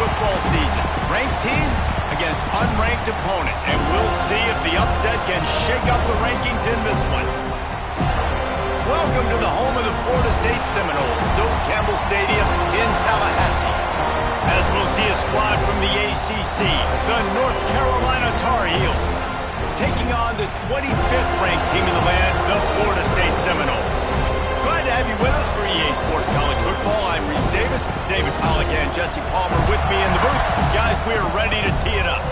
football season. Ranked team against unranked opponent. And we'll see if the upset can shake up the rankings in this one. Welcome to the home of the Florida State Seminoles, Doak Campbell Stadium in Tallahassee. As we'll see a squad from the ACC, the North Carolina Tar Heels, taking on the 25th ranked team in the land, the Florida State Seminoles. Glad to have you with us for EA Sports College Football. I'm Reese Davis, David Pollack and Jesse Palmer with me in the booth. Guys, we are ready to tee it up.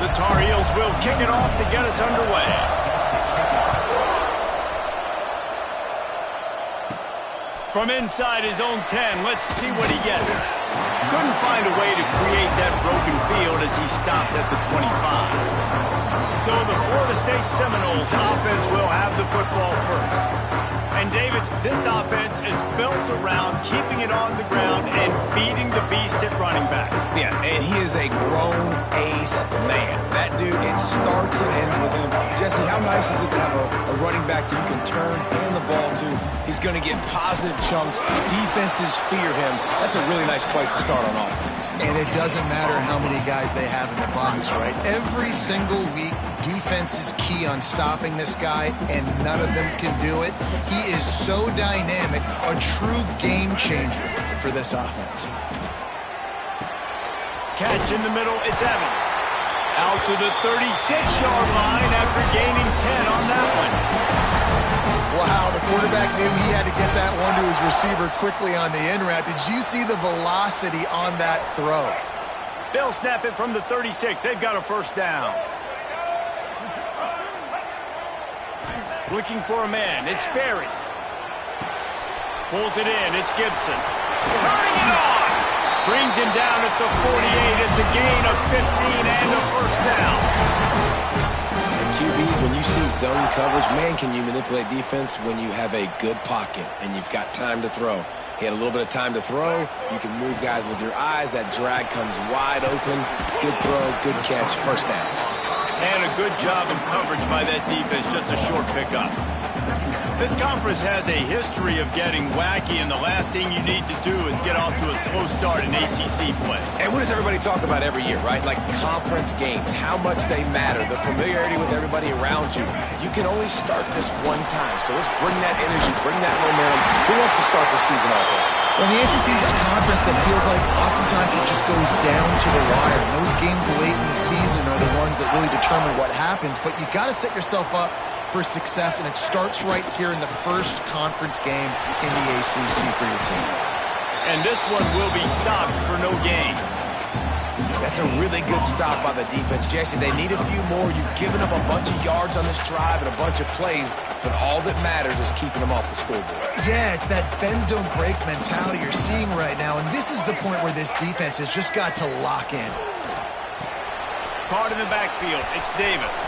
The Tar Heels will kick it off to get us underway. From inside his own 10, let's see what he gets. Couldn't find a way to create that broken field as he stopped at the 25. So the Florida State Seminoles offense will have the football first. And David, this offense is built around keeping it on the ground and feeding the beast at running back. Yeah, and he is a grown ace man. That dude, it starts and ends with him. Jesse, how nice is it to have a running back that you can turn, hand the ball to? He's going to get positive chunks. Defenses fear him. That's a really nice place to start on offense. And it doesn't matter how many guys they have in the box, right? Every single week, defense is key on stopping this guy, and none of them can do it. He is so dynamic, a true game changer for this offense. Catch in the middle, it's Evans. Out to the 36-yard line after gaining 10 on that one. Wow, the quarterback knew he had to get that one to his receiver quickly on the in route. Did you see the velocity on that throw? They'll snap it from the 36. They've got a first down. Looking for a man. It's Berry. Pulls it in. It's Gibson. Turning it on. Brings him down at the 48. It's a gain of 15 and a first down. QBs, when you see zone coverage, man, can you manipulate defense when you have a good pocket and you've got time to throw. He had a little bit of time to throw. You can move guys with your eyes. That drag comes wide open. Good throw, good catch, first down. And a good job of coverage by that defense, just a short pickup. This conference has a history of getting wacky, and the last thing you need to do is get off to a slow start in ACC play. And what does everybody talk about every year, right? Like conference games, how much they matter, the familiarity with everybody around you. You can only start this one time, so let's bring that energy, bring that momentum. Who wants to start the season off with? Well, the ACC is a conference that feels like oftentimes it just goes down to the wire. And those games late in the season are the ones that really determine what happens. But you got to set yourself up for success, and it starts right here in the first conference game in the ACC for your team. And this one will be stopped for no gain. That's a really good stop by the defense. Jesse, they need a few more. You've given up a bunch of yards on this drive and a bunch of plays, but all that matters is keeping them off the scoreboard. Yeah, it's that bend, don't break mentality you're seeing right now, and this is the point where this defense has just got to lock in. Card in the backfield, it's Davis.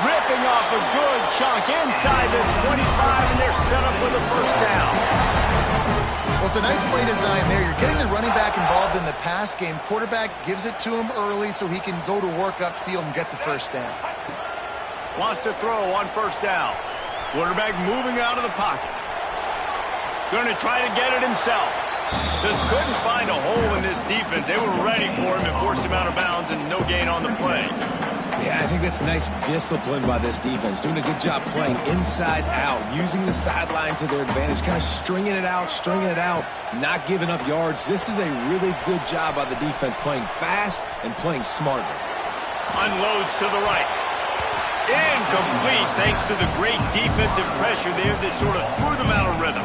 Ripping off a good chunk inside the 25, and they're set up with a first down. Well, it's a nice play design there. You're getting the running back involved in the pass game. Quarterback gives it to him early so he can go to work upfield and get the first down. Wants to throw on first down. Quarterback moving out of the pocket. Going to try to get it himself. Just couldn't find a hole in this defense. They were ready for him and forced him out of bounds, and no gain on the play. Yeah, I think that's nice discipline by this defense. Doing a good job playing inside out, using the sideline to their advantage, kind of stringing it out, not giving up yards. This is a really good job by the defense, playing fast and playing smartly. Unloads to the right. Incomplete thanks to the great defensive pressure there that sort of threw them out of rhythm.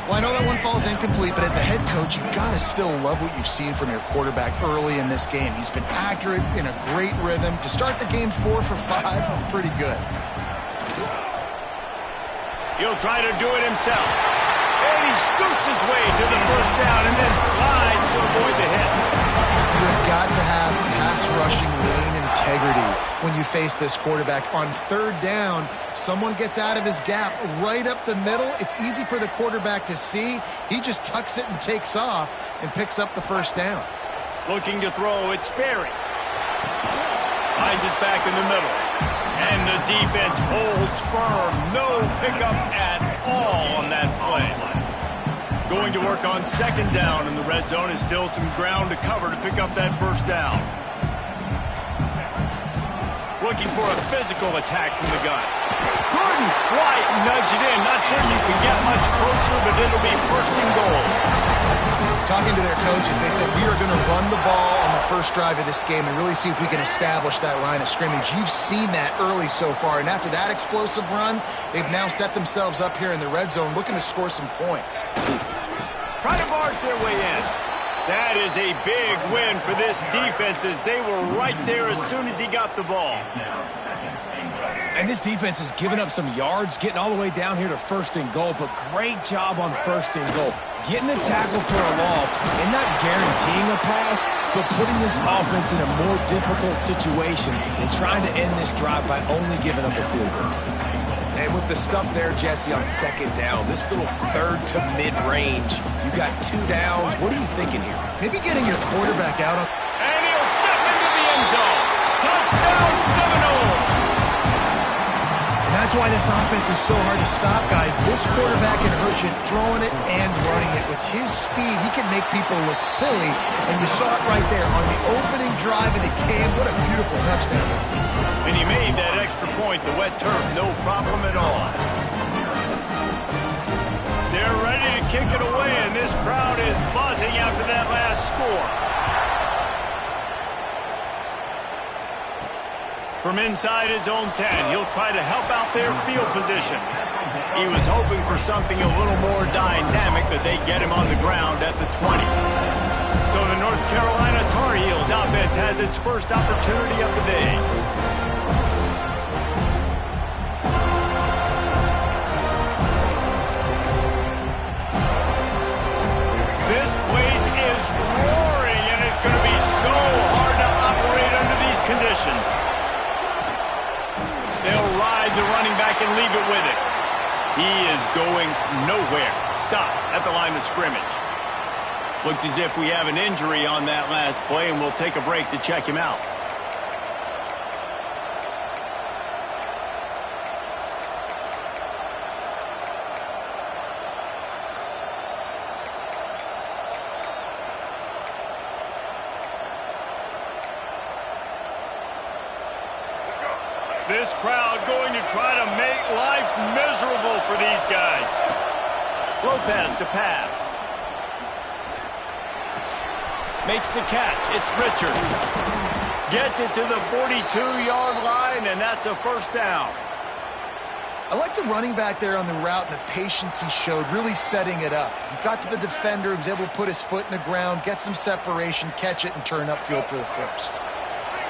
Well, I know that one falls incomplete, but as the head coach, you've got to still love what you've seen from your quarterback early in this game. He's been accurate, in a great rhythm. To start the game 4 for 5, that's pretty good. He'll try to do it himself. And he scoots his way to the first down and then slides to avoid the hit. You've got to have pass rushing lane integrity when you face this quarterback. On third down, someone gets out of his gap right up the middle. It's easy for the quarterback to see. He just tucks it and takes off and picks up the first down. Looking to throw, it's Sperry. Finds his back in the middle. And the defense holds firm. No pickup at all on that play. Going to work on second down in the red zone. Is still some ground to cover to pick up that first down. Looking for a physical attack from the gun. Couldn't quite nudge it in. Not sure you can get much closer, but it'll be first and goal. Talking to their coaches, they said, we are going to run the ball on the first drive of this game and really see if we can establish that line of scrimmage. You've seen that early so far, and after that explosive run, they've now set themselves up here in the red zone looking to score some points. Trying to barge their way in. That is a big win for this defense as they were right there as soon as he got the ball. And this defense has given up some yards, getting all the way down here to first and goal, but great job on first and goal. Getting the tackle for a loss and not guaranteeing a pass, but putting this offense in a more difficult situation and trying to end this drive by only giving up a field goal. And with the stuff there, Jesse, on second down, this little third to mid-range, you got 2 downs. What are you thinking here? Maybe getting your quarterback out on... And he'll step into the end zone. Touchdown, Seminoles. And that's why this offense is so hard to stop, guys. This quarterback can hurt you throwing it and running it. With his speed, he can make people look silly. And you saw it right there on the opening drive of the game. What a beautiful touchdown. And he made that extra point, the wet turf, no problem at all. They're ready to kick it away, and this crowd is buzzing after that last score. From inside his own 10, he'll try to help out their field position. He was hoping for something a little more dynamic, but they get him on the ground at the 20. So the North Carolina Tar Heels offense has its first opportunity of the day. This place is roaring, and it's going to be so hard to operate under these conditions. They'll ride the running back and leave it with it. He is going nowhere. Stop at the line of scrimmage. Looks as if we have an injury on that last play, and we'll take a break to check him out. This crowd going to try to make life miserable for these guys. Lopez to pass. Makes the catch. It's Richard. Gets it to the 42-yard line, and that's a first down. I like the running back there on the route and the patience he showed, really setting it up. He got to the defender, was able to put his foot in the ground, get some separation, catch it, and turn upfield for the first.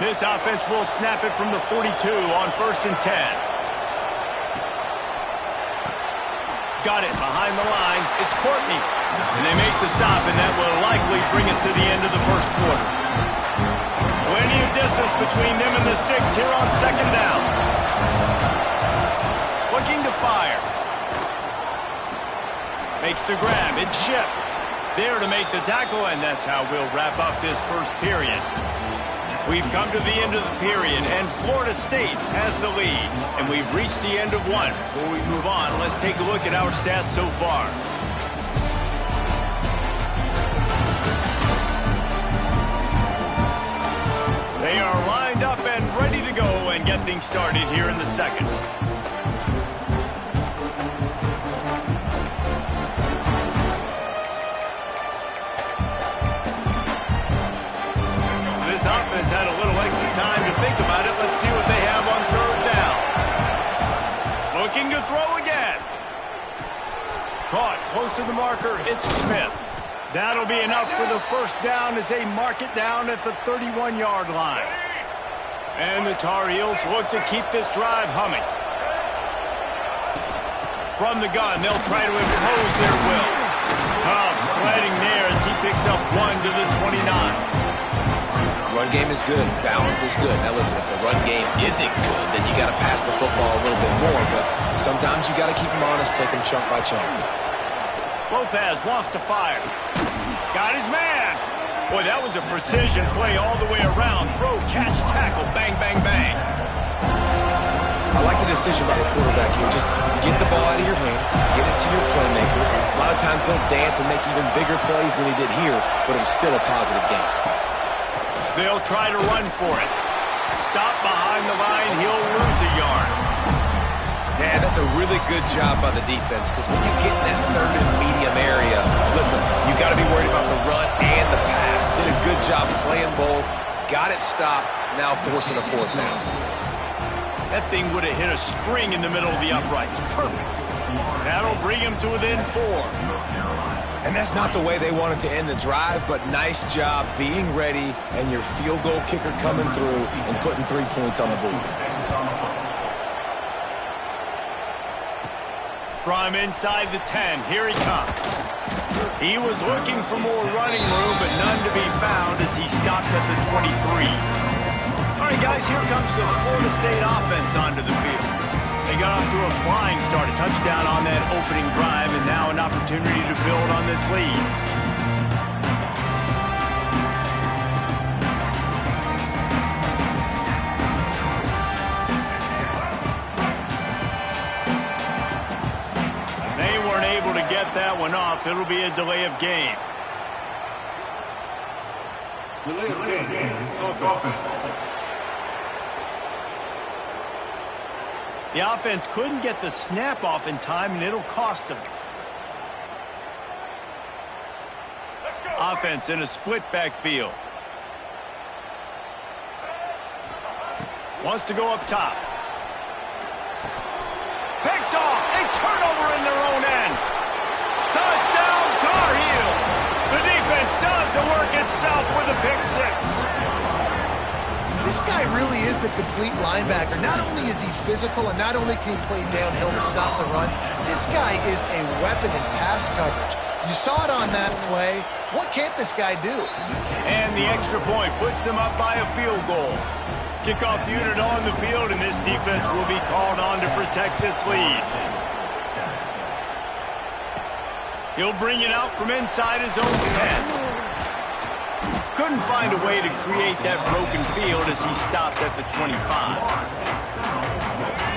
This offense will snap it from the 42 on first and 10. Got it behind the line. It's Courtney. And they make the stop, and that will likely bring us to the end of the first quarter. Plenty of distance between them and the sticks here on second down. Looking to fire. Makes the grab. It's Ship. There to make the tackle, and that's how we'll wrap up this first period. We've come to the end of the period, and Florida State has the lead. And we've reached the end of one. Before we move on, let's take a look at our stats so far. They are lined up and ready to go and get things started here in the second. This offense had a little extra time to think about it. Let's see what they have on third down. Looking to throw again. Caught close to the marker. It's Smith. That'll be enough for the first down as they mark it down at the 31-yard line. And the Tar Heels look to keep this drive humming. From the gun, they'll try to impose their will. Tough sledding there as he picks up one to the 29. Run game is good. Balance is good. Now listen, if the run game isn't good, then you got to pass the football a little bit more. But sometimes you got to keep them honest, take them chunk by chunk. Lopez wants to fire. Got his man. Boy, that was a precision play all the way around. Throw, catch, tackle, bang, bang, bang. I like the decision by the quarterback here. Just get the ball out of your hands, get it to your playmaker. A lot of times he'll dance and make even bigger plays than he did here, but it was still a positive game. They'll try to run for it. Stop behind the line, he'll lose a yard. Yeah, that's a really good job by the defense, because when you get in that third and medium area, listen, you got to be worried about the run and the pass. Did a good job playing both, got it stopped, now forcing a fourth down. That thing would have hit a string in the middle of the uprights. Perfect. That'll bring him to within 4. And that's not the way they wanted to end the drive, but nice job being ready and your field goal kicker coming through and putting 3 points on the board. From inside the 10, here he comes. He was looking for more running room, but none to be found as he stopped at the 23. All right, guys, here comes the Florida State offense onto the field. They got off to a flying start, a touchdown on that opening drive, and now an opportunity to build on this lead. They weren't able to get that one off. It'll be a delay of game. Delay of game. Offense. The offense couldn't get the snap off in time, and it'll cost them. Offense in a split backfield. Wants to go up top. Picked off. A turnover in their own end. Touchdown, Tar Heel. The defense does the work itself with a pick 6. This guy really is the complete linebacker. Not only is he physical and not only can he play downhill to stop the run, this guy is a weapon in pass coverage. You saw it on that play. What can't this guy do? And the extra point puts them up by a field goal. Kickoff unit on the field, and this defense will be called on to protect this lead. He'll bring it out from inside his own 10. Couldn't find a way to create that broken field as he stopped at the 25.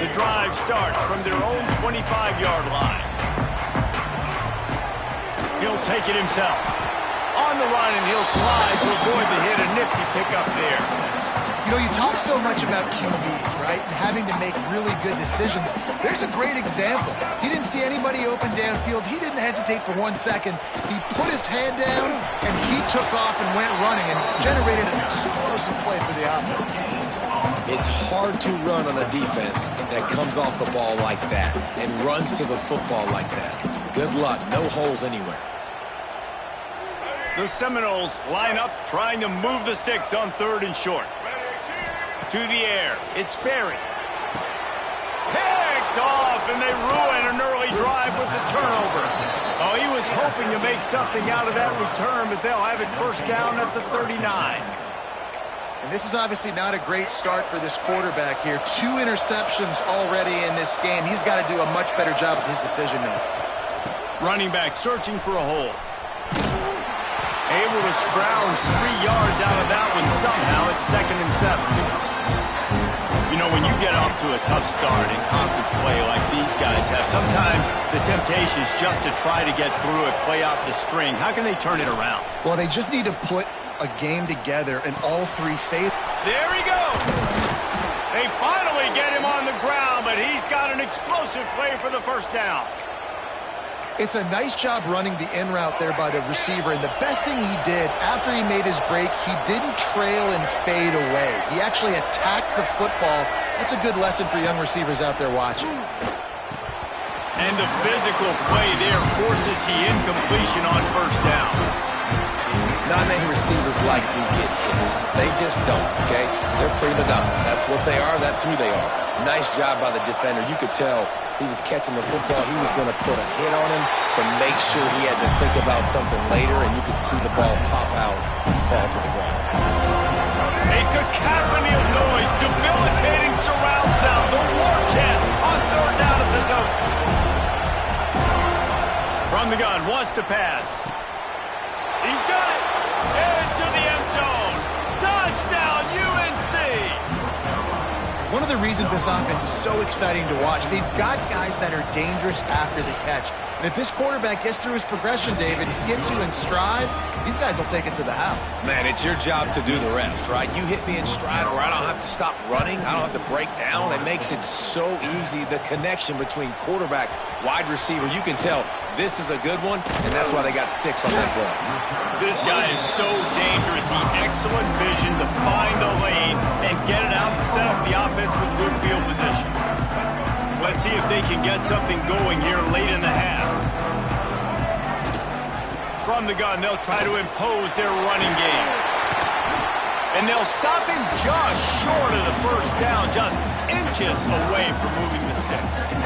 The drive starts from their own 25-yard line. He'll take it himself. On the run, and he'll slide to avoid the hit. A nifty pickup there. You know, you talk so much about QBs, right, and having to make really good decisions. There's a great example. He didn't see anybody open downfield. He didn't hesitate for 1 second. He put his hand down, and he took off and went running and generated an explosive play for the offense. It's hard to run on a defense that comes off the ball like that and runs to the football like that. Good luck. No holes anywhere. The Seminoles line up, trying to move the sticks on 3rd and short. To the air, it's Sperry. Picked off, and they ruin an early drive with the turnover. Oh, he was hoping to make something out of that return, but they'll have it first down at the 39. And this is obviously not a great start for this quarterback here. 2 interceptions already in this game. He's got to do a much better job with his decision-making. Running back searching for a hole. Able to scrounge 3 yards out of that one somehow. It's 2nd and 7. You know, when you get off to a tough start in conference play like these guys have, sometimes the temptation is just to try to get through it, play out the string. How can they turn it around? Well, they just need to put a game together and all 3 faith. There he goes. They finally get him on the ground, but he's got an explosive play for the first down. It's a nice job running the in route there by the receiver, and the best thing he did after he made his break, he didn't trail and fade away. He actually attacked the football. That's a good lesson for young receivers out there watching. And the physical play there forces the incompletion on first down. Not many receivers like to get hit. They just don't, okay? They're prima donnas. That's what they are. That's who they are. Nice job by the defender. You could tell he was catching the football. He was going to put a hit on him to make sure he had to think about something later, and you could see the ball pop out and fall to the ground. A cacophony of noise, debilitating surround sound, the war chant on third down at the goat. From the gun, wants to pass. He's got it. Into the end zone. Touchdown, UNC. One of the reasons this offense is so exciting to watch, they've got guys that are dangerous after the catch. And if this quarterback gets through his progression, David, gets you in stride, these guys will take it to the house. Man, it's your job to do the rest, right? You hit me in stride, or I don't have to stop running. I don't have to break down. It makes it so easy, the connection between quarterback, wide receiver. You can tell this is a good one, and that's why they got 6 on that play. This guy is so dangerous. He excellent vision to find the lane and get it out and set up the offense with good field position. Let's see if they can get something going here late in the half. From the gun, they'll try to impose their running game. And they'll stop him just short of the first down, just inches away from moving the sticks.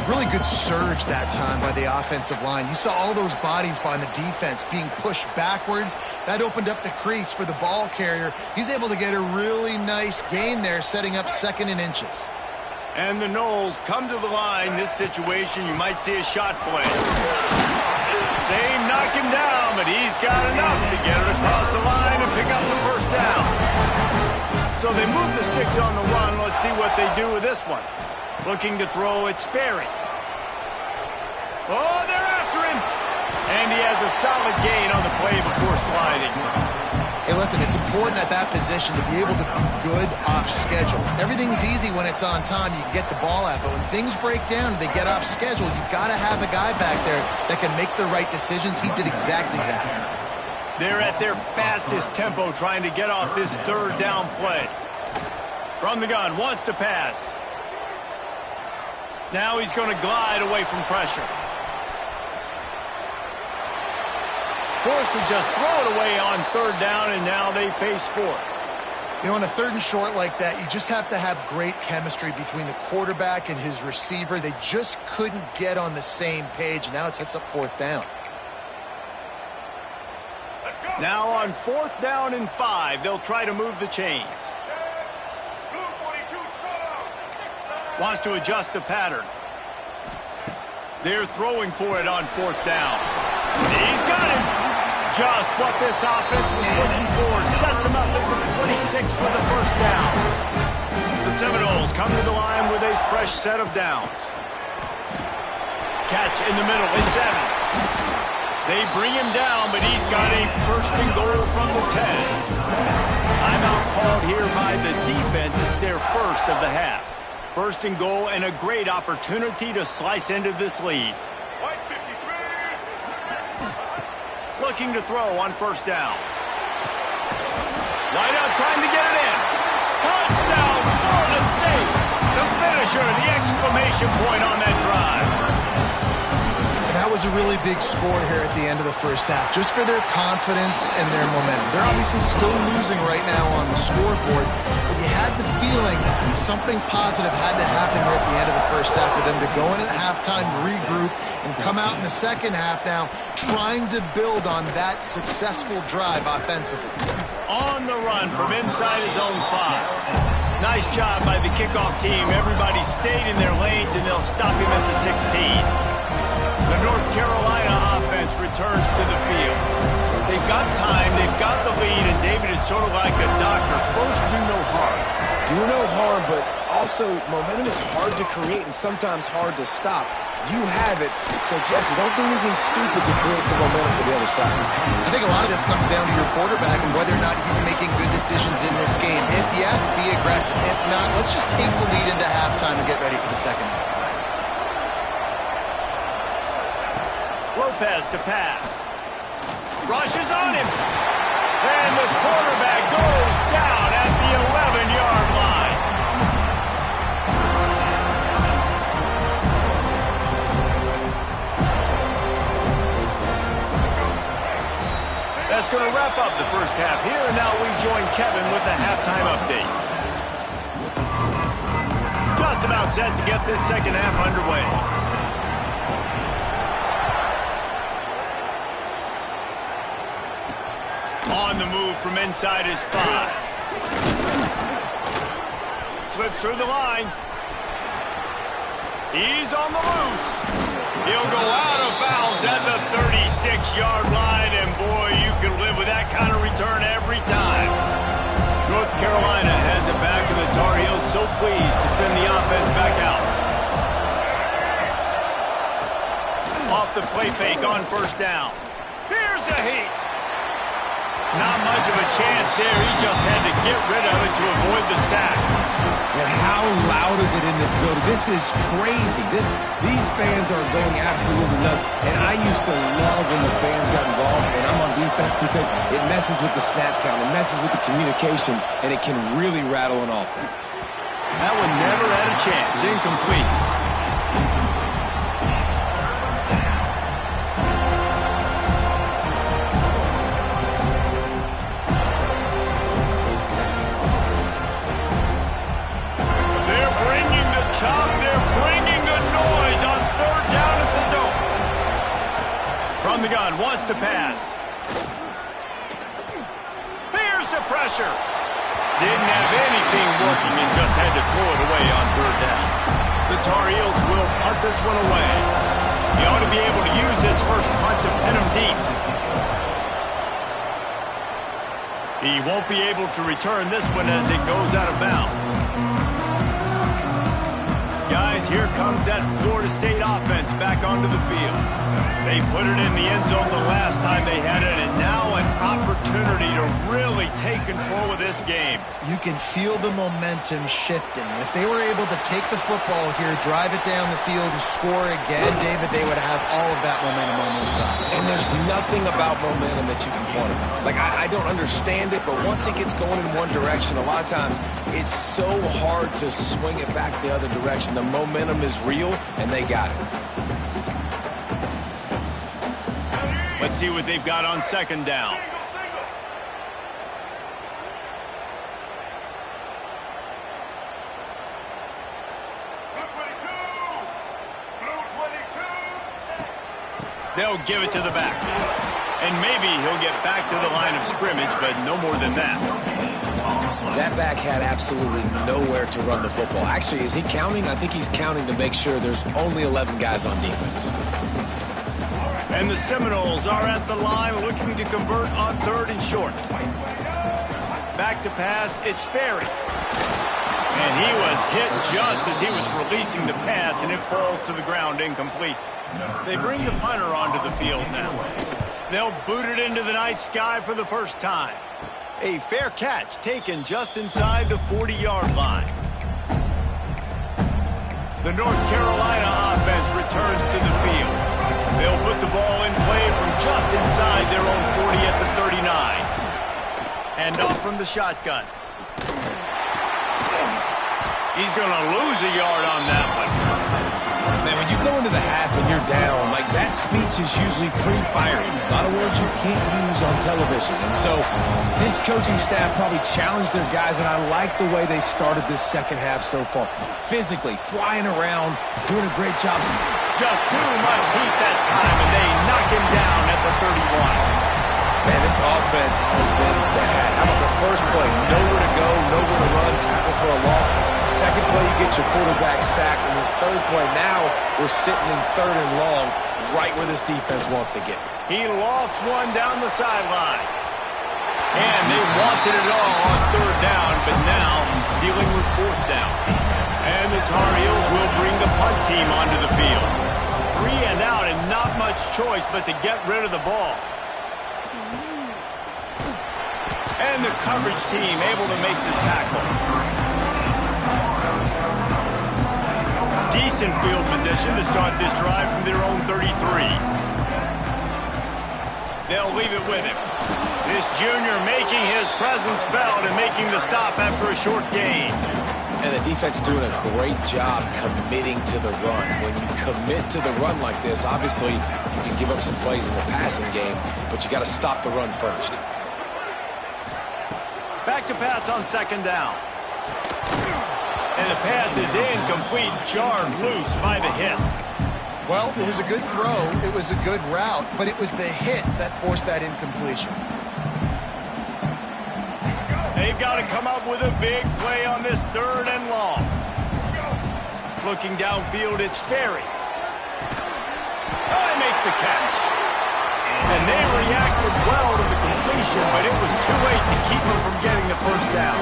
Really good surge that time by the offensive line. You saw all those bodies by the defense being pushed backwards. That opened up the crease for the ball carrier. He's able to get a really nice gain there, setting up 2nd and inches. And the Noles come to the line. This situation, you might see a shot play. They knock him down, but he's got enough to get it across the line and pick up the first down. So they move the sticks on the run. Let's see what they do with this one. Looking to throw it, Sperry. Oh, they're after him. And he has a solid gain on the play before sliding. Hey, listen, it's important at that position to be able to be good off schedule. Everything's easy when it's on time. You can get the ball out. But when things break down and they get off schedule, you've got to have a guy back there that can make the right decisions. He did exactly that. They're at their fastest tempo trying to get off this third down play. From the gun, wants to pass. Now he's going to glide away from pressure. Forced to just throw it away on third down, and now they face 4th. You know, on a 3rd and short like that, you just have to have great chemistry between the quarterback and his receiver. They just couldn't get on the same page, and now it sets up 4th down. Now on 4th down and 5, they'll try to move the chains. Wants to adjust the pattern. They're throwing for it on 4th down. He's got him. Just what this offense was looking for. Sets him up at the 26 with the first down. The Seminoles come to the line with a fresh set of downs. Catch in the middle. It's Evans. They bring him down, but he's got a 1st and goal from the 10. Timeout called here by the defense. It's their first of the half. 1st and goal and a great opportunity to slice into this lead. Looking to throw on 1st down. Wide out trying to get it in. Touchdown, Florida State. The finisher, the exclamation point on that drive. And that was a really big score here at the end of the first half, just for their confidence and their momentum. They're obviously still losing right now on the scoreboard, but you had the feeling something positive had to happen here at the end of the first half for them to go in at halftime, regroup, and come out in the second half now trying to build on that successful drive offensively. On the run from inside his own 5. Nice job by the kickoff team. Everybody stayed in their lanes, and they'll stop him at the 16. The North Carolina offense returns to the field. They've got time, they've got the lead, and David is sort of like a doctor. First, do no harm. Do no harm, but also momentum is hard to create and sometimes hard to stop. You have it. So, Jesse, don't do anything stupid to create some momentum for the other side. I think a lot of this comes down to your quarterback and whether or not he's making good decisions in this game. If yes, be aggressive. If not, let's just take the lead into halftime and get ready for the second half. Lopez to pass. Rushes on him. And the quarterback goes down at the 11-yard line. That's going to wrap up the first half here, and now we join Kevin with the halftime update. Just about set to get this second half underway. On the move from inside his 5. Slips through the line. He's on the loose. He'll go out of bounds at the 36-yard line, and boy, you can live with that kind of return every time. North Carolina has it back, and the Tar Heels so pleased to send the offense back out. Off the play fake on first down. Here's a heat. Not much of a chance there. He just had to get rid of it to avoid the sack. And how loud is it in this building? This is crazy. These fans are going absolutely nuts. And I used to love when the fans got involved, and I'm on defense because it messes with the snap count, it messes with the communication, and it can really rattle an offense. That one never had a chance. Incomplete. They're bringing the noise on third down at the Dome. From the gun, wants to pass. Here's the pressure. Didn't have anything working and just had to throw it away on third down. The Tar Heels will punt this one away. He ought to be able to use this first punt to pin him deep. He won't be able to return this one as it goes out of bounds. Guys, here comes that Florida State offense back onto the field. They put it in the end zone the last time they had it, and now an opportunity to really take control of this game. You can feel the momentum shifting. If they were able to take the football here, drive it down the field, and score again, David, they would have all of that momentum on their side. And there's nothing about momentum that you can quantify. Like, I don't understand it, but once it gets going in one direction, a lot of times it's so hard to swing it back the other direction. The momentum is real, and they got it. Let's see what they've got on second down. They'll give it to the back. And maybe he'll get back to the line of scrimmage, but no more than that. That back had absolutely nowhere to run the football. Actually, is he counting? I think he's counting to make sure there's only 11 guys on defense. And the Seminoles are at the line looking to convert on third and short. Back to pass, it's Sperry. And he was hit just as he was releasing the pass, and it falls to the ground incomplete. They bring the punter onto the field now. They'll boot it into the night sky for the first time. A fair catch taken just inside the 40-yard line. The North Carolina offense returns to the field. They'll put the ball in play from just inside their own 40 at the 39. And off from the shotgun. He's going to lose a yard on that one. Man, when you go into the half and you're down, like, that speech is usually pre-firing. A lot of words you can't use on television. And so this coaching staff probably challenged their guys, and I like the way they started this second half so far. Physically, flying around, doing a great job. Just too much heat that time, and they knock him down at the 31. Man, this offense has been bad. How about the first play? Nowhere to go, nowhere to run, tackle for a loss. Second play, you get your quarterback sacked. And the third play, now we're sitting in third and long, right where this defense wants to get. He lost one down the sideline. And they wanted it all on third down, but now dealing with fourth down. And the Tar Heels will bring the punt team onto the field. 3 and out, and not much choice but to get rid of the ball. And the coverage team able to make the tackle. Decent field position to start this drive from their own 33. They'll leave it with him. This junior making his presence felt and making the stop after a short gain. And the defense doing a great job committing to the run. When you commit to the run like this, obviously you can give up some plays in the passing game, but you got to stop the run first. Back to pass on second down. And the pass is incomplete, jarred loose by the hit. Well, it was a good throw, it was a good route, but it was the hit that forced that incompletion. They've got to come up with a big play on this 3rd and long. Looking downfield, it's Sperry. Oh, he makes the catch. And they reacted well to the completion, but it was too late to keep him from getting the first down.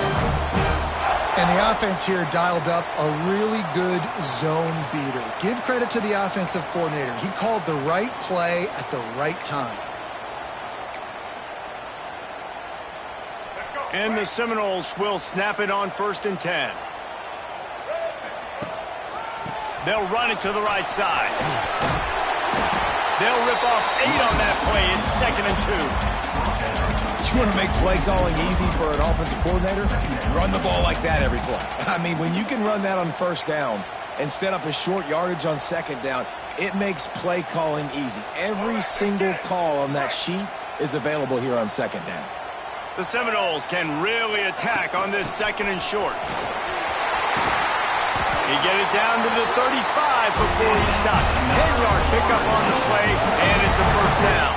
And the offense here dialed up a really good zone beater. Give credit to the offensive coordinator. He called the right play at the right time. And the Seminoles will snap it on 1st and 10. They'll run it to the right side. They'll rip off 8 on that play. It's 2nd and 2. You want to make play calling easy for an offensive coordinator? Run the ball like that every play. I mean, when you can run that on 1st down and set up a short yardage on 2nd down, it makes play calling easy. Every single call on that sheet is available here on 2nd down. The Seminoles can really attack on this 2nd and short. He get it down to the 35 before he stopped. 10-yard pickup on the play, and it's a 1st down.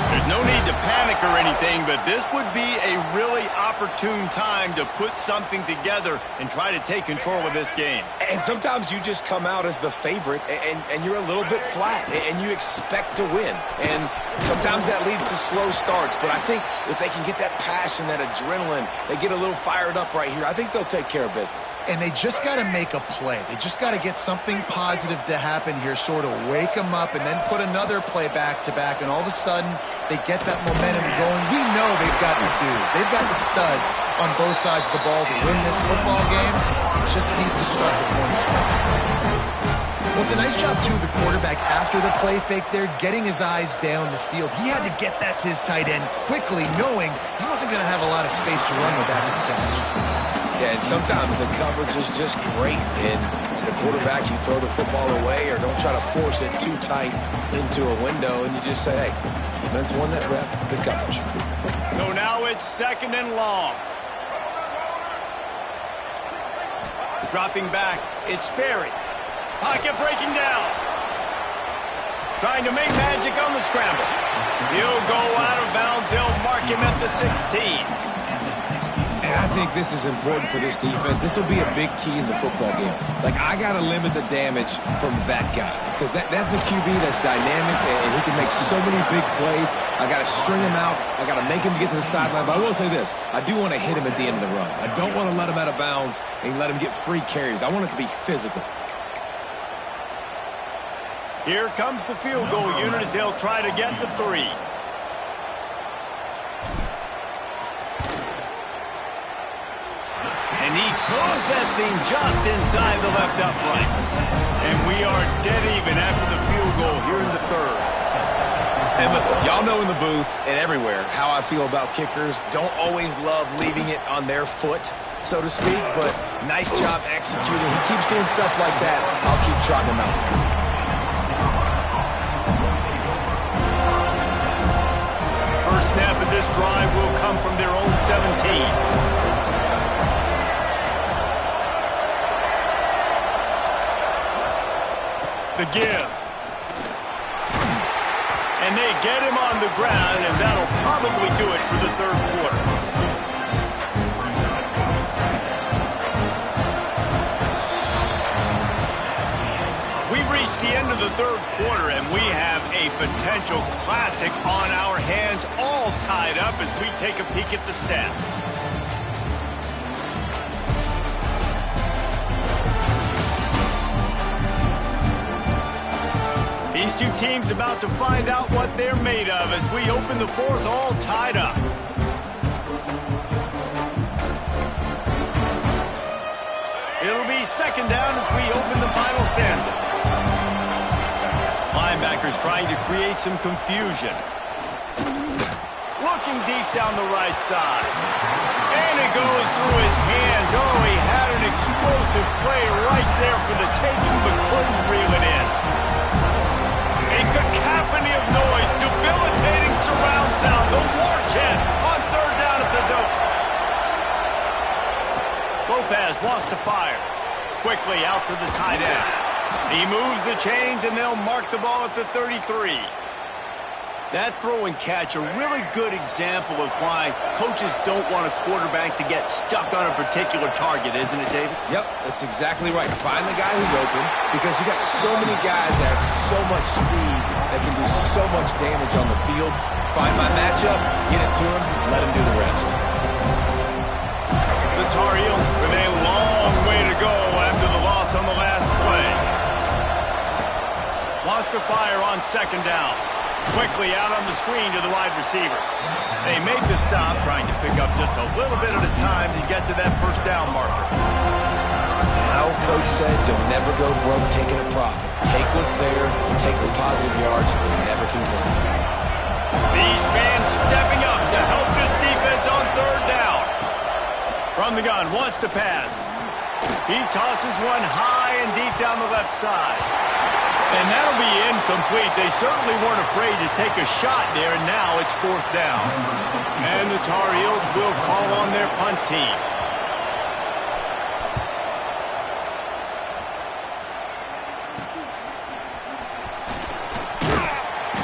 There's no need to panic or anything, but this would be a really opportune time to put something together and try to take control of this game. And sometimes you just come out as the favorite, and you're a little bit flat, and you expect to win. And sometimes that leads to slow starts, but I think if they can get that passion, that adrenaline, they get a little fired up right here, I think they'll take care of business. And they just got to make a play. They just got to get something positive to happen here, sort of wake them up, and then put another play back-to-back, and all of a sudden they get that momentum going. We know they've got the dudes. They've got the studs on both sides of the ball to win this football game. It just needs to start with one spot. Well, it's a nice job, too, the quarterback, after the play fake there, getting his eyes down the field. He had to get that to his tight end quickly, knowing he wasn't going to have a lot of space to run with after the catch. Yeah, and sometimes the coverage is just great. And as a quarterback, you throw the football away or don't try to force it too tight into a window, and you just say, hey, defense won that rep, good coverage. So now it's 2nd and long. Dropping back, it's Sperry. Pocket breaking down. Trying to make magic on the scramble. He'll go out of bounds. They'll mark him at the 16. And I think this is important for this defense. This will be a big key in the football game. Like, I got to limit the damage from that guy. Because that's a QB that's dynamic, and he can make so many big plays. I got to string him out. I got to make him get to the sideline. But I will say this. I do want to hit him at the end of the runs. I don't want to let him out of bounds and let him get free carries. I want it to be physical. Here comes the field goal unit as they'll try to get the 3. And he throws that thing just inside the left upright. And we are dead even after the field goal here in the 3rd. And listen, y'all know in the booth and everywhere how I feel about kickers. Don't always love leaving it on their foot, so to speak, but nice job executing. He keeps doing stuff like that. I'll keep trotting him out there. First snap of this drive will come from their own 17. The give. And they get him on the ground, and that'll probably do it for the 3rd quarter. We've reached the end of the 3rd quarter, and we have a potential classic on our hands, all tied up as we take a peek at the stats. These two teams about to find out what they're made of as we open the 4th all tied up. It'll be 2nd down as we open the final stanza. Linebackers trying to create some confusion. Looking deep down the right side. And it goes through his hands. Oh, he had an explosive play right there for the taking, but couldn't reel it in. A cacophony of noise, debilitating surround sound, the war chant on 3rd down at the dope. Lopez wants to fire. Quickly out to the tight end. He moves the chains, and they'll mark the ball at the 33. That throw and catch, a really good example of why coaches don't want a quarterback to get stuck on a particular target, isn't it, David? Yep, that's exactly right. Find the guy who's open, because you got so many guys that have so much speed that can do so much damage on the field. Find my matchup, get it to him, let him do the rest. The Tar Heels with a long way to go after the loss on the last play. Wants to fire on second down. Quickly out on the screen to the wide receiver. They make the stop, trying to pick up just a little bit at a time to get to that first down marker. Our coach said, don't never go broke taking a profit. Take what's there, take the positive yards, and never complain. These fans stepping up to help this defense on third down. From the gun, wants to pass. He tosses one high and deep down the left side. And that'll be incomplete. They certainly weren't afraid to take a shot there, and now it's fourth down. And the Tar Heels will call on their punt team.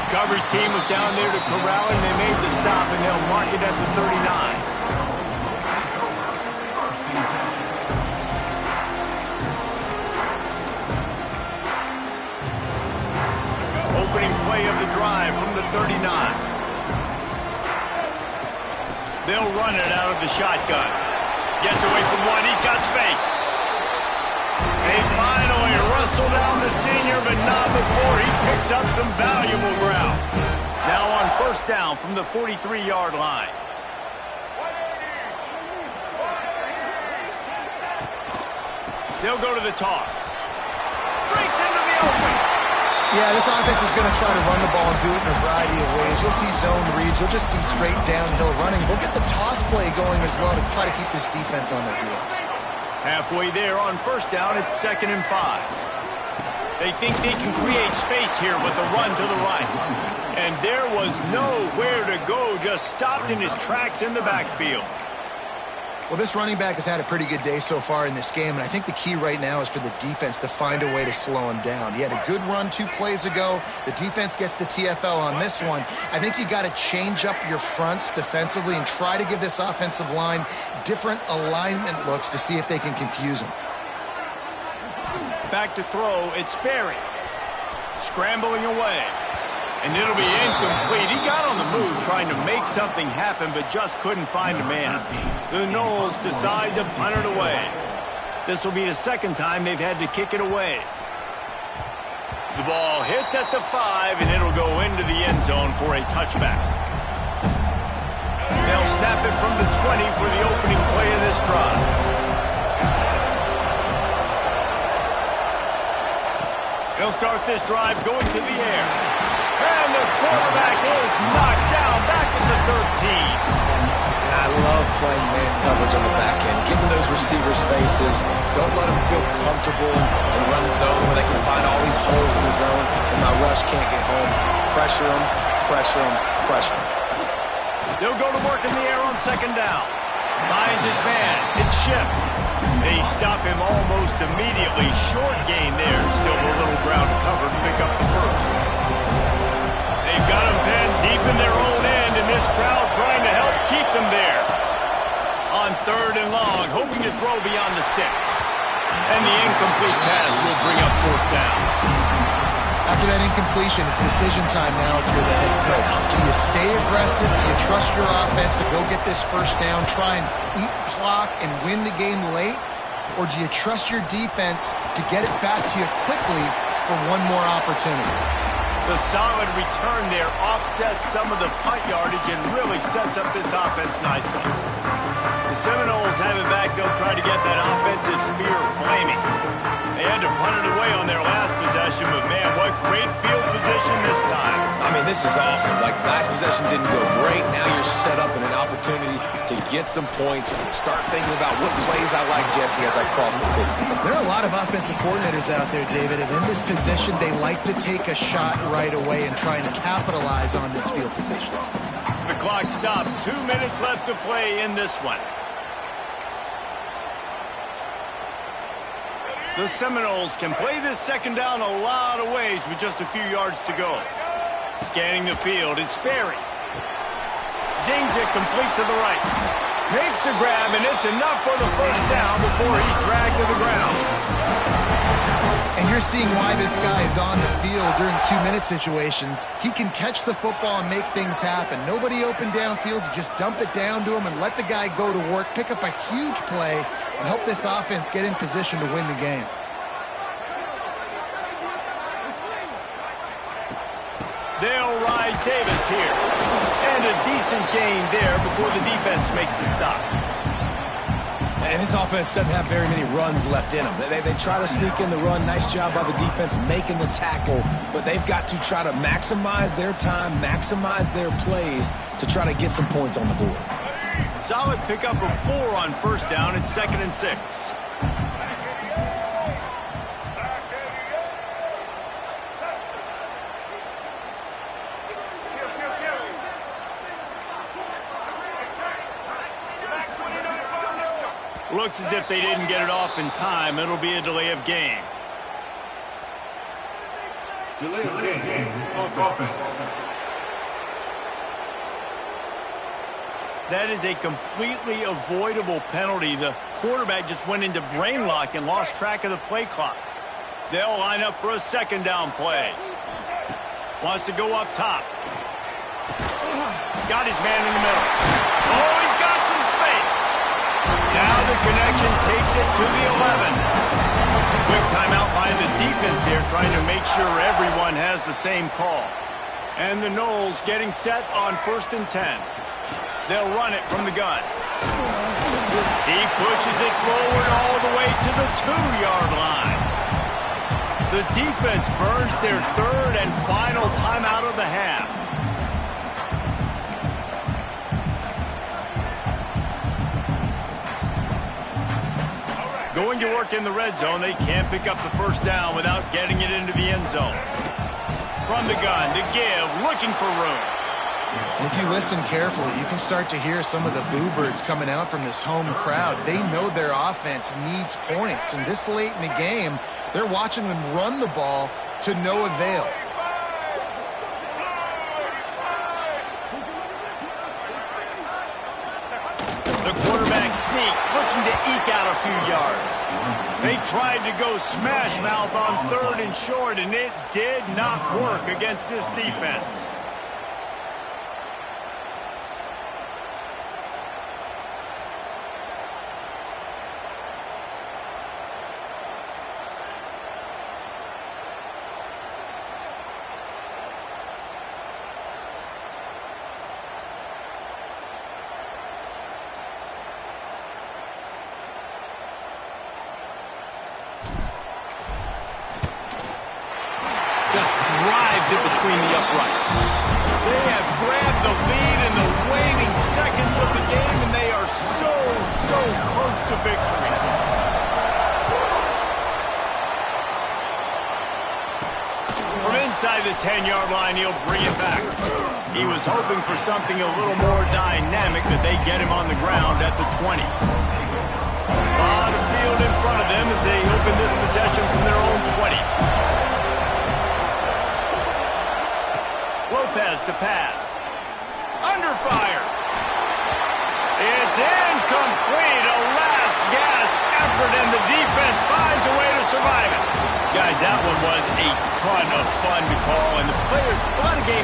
Coverage team was down there to corral him. They made the stop, and they'll mark it at the 39. Opening play of the drive from the 39. They'll run it out of the shotgun. Gets away from one. He's got space. They finally wrestle down the senior, but not before he picks up some valuable ground. Now on first down from the 43-yard line. They'll go to the toss. Breaks into the open. Yeah, this offense is going to try to run the ball and do it in a variety of ways. You'll see zone reads. You'll just see straight downhill running. We'll get the toss play going as well to try to keep this defense on their heels. Halfway there on first down, it's 2nd and 5. They think they can create space here with a run to the right. And there was nowhere to go, just stopped in his tracks in the backfield. Well, this running back has had a pretty good day so far in this game, and I think the key right now is for the defense to find a way to slow him down. He had a good run 2 plays ago. The defense gets the TFL on this one. I think you got to change up your fronts defensively and try to give this offensive line different alignment looks to see if they can confuse him. Back to throw, it's Sperry. Scrambling away. And it'll be incomplete. He got on the move trying to make something happen, but just couldn't find a man. The Noles decide to punt it away. This will be the second time they've had to kick it away. The ball hits at the 5, and it'll go into the end zone for a touchback. They'll snap it from the 20 for the opening play of this drive. They'll start this drive going to the air. And the quarterback is knocked down back at the 13. I love playing man coverage on the back end, giving those receivers faces. Don't let them feel comfortable and run zone where they can find all these holes in the zone and my rush can't get home. Pressure them, pressure them, pressure them. They'll go to work in the air on second down. Finds his man. It's Shipp. They stop him almost immediately. Short gain there. Still a little ground to cover to pick up the first. They've got him pinned deep in their own end, and this crowd trying to help keep them there. On 3rd and long, hoping to throw beyond the sticks. And the incomplete pass will bring up 4th down. After that incompletion, it's decision time now if you're the head coach. Do you stay aggressive? Do you trust your offense to go get this first down, try and eat the clock and win the game late? Or do you trust your defense to get it back to you quickly for one more opportunity? The solid return there offsets some of the punt yardage and really sets up this offense nicely. The Seminoles have it back. They'll try to get that offensive spear flaming. They had to punt it away on their last possession, but man, what great field position this time. I mean, this is awesome. Like, last possession didn't go great. Now you're set up in an opportunity to get some points. Start thinking about what plays I like, Jesse, as I cross the 50. There are a lot of offensive coordinators out there, David, and in this position, they like to take a shot right away and try and capitalize on this field position. The clock stopped. 2 minutes left to play in this one. The Seminoles can play this second down a lot of ways with just a few yards to go. Scanning the field, it's Sperry. Zings it complete to the right. Makes the grab, and it's enough for the first down before he's dragged to the ground. And you're seeing why this guy is on the field during 2-minute situations. He can catch the football and make things happen. Nobody open downfield. You just dump it down to him and let the guy go to work, pick up a huge play, and help this offense get in position to win the game. They'll ride Davis here. And a decent gain there before the defense makes the stop. And this offense doesn't have very many runs left in them. They try to sneak in the run. Nice job by the defense making the tackle. But they've got to try to maximize their time, maximize their plays to try to get some points on the board. Solid pickup of 4 on first down. It's 2nd and 6. Looks as if they didn't get it off in time. It'll be a delay of game. Delay of game. Offense. That is a completely avoidable penalty. The quarterback just went into brain lock and lost track of the play clock. They'll line up for a 2nd down play. Wants to go up top. Got his man in the middle. Oh, he's got some space. Now the connection takes it to the 11. Quick timeout by the defense here, trying to make sure everyone has the same call. And the Noles getting set on 1st and 10. They'll run it from the gun. He pushes it forward all the way to the 2-yard line. The defense burns their 3rd and final timeout of the half. Going to work in the red zone, they can't pick up the first down without getting it into the end zone. From the gun to give, looking for room. And if you listen carefully, you can start to hear some of the boo birds coming out from this home crowd. They know their offense needs points, and this late in the game, they're watching them run the ball to no avail. The quarterback sneak, looking to eke out a few yards. They tried to go smash mouth on 3rd and short, and it did not work against this defense. Drives it between the uprights. They have grabbed the lead in the waning seconds of the game, and they are so close to victory. From inside the 10-yard line, he'll bring it back. He was hoping for something a little more dynamic, that they get him on the ground at the 20. A lot of field in front of them as they open this possession from their own 20. Lopez to pass. Under fire. It's incomplete. A last gasp effort, and the defense finds a way to survive it. Guys, that one was a ton of fun to call, and the players, a lot of games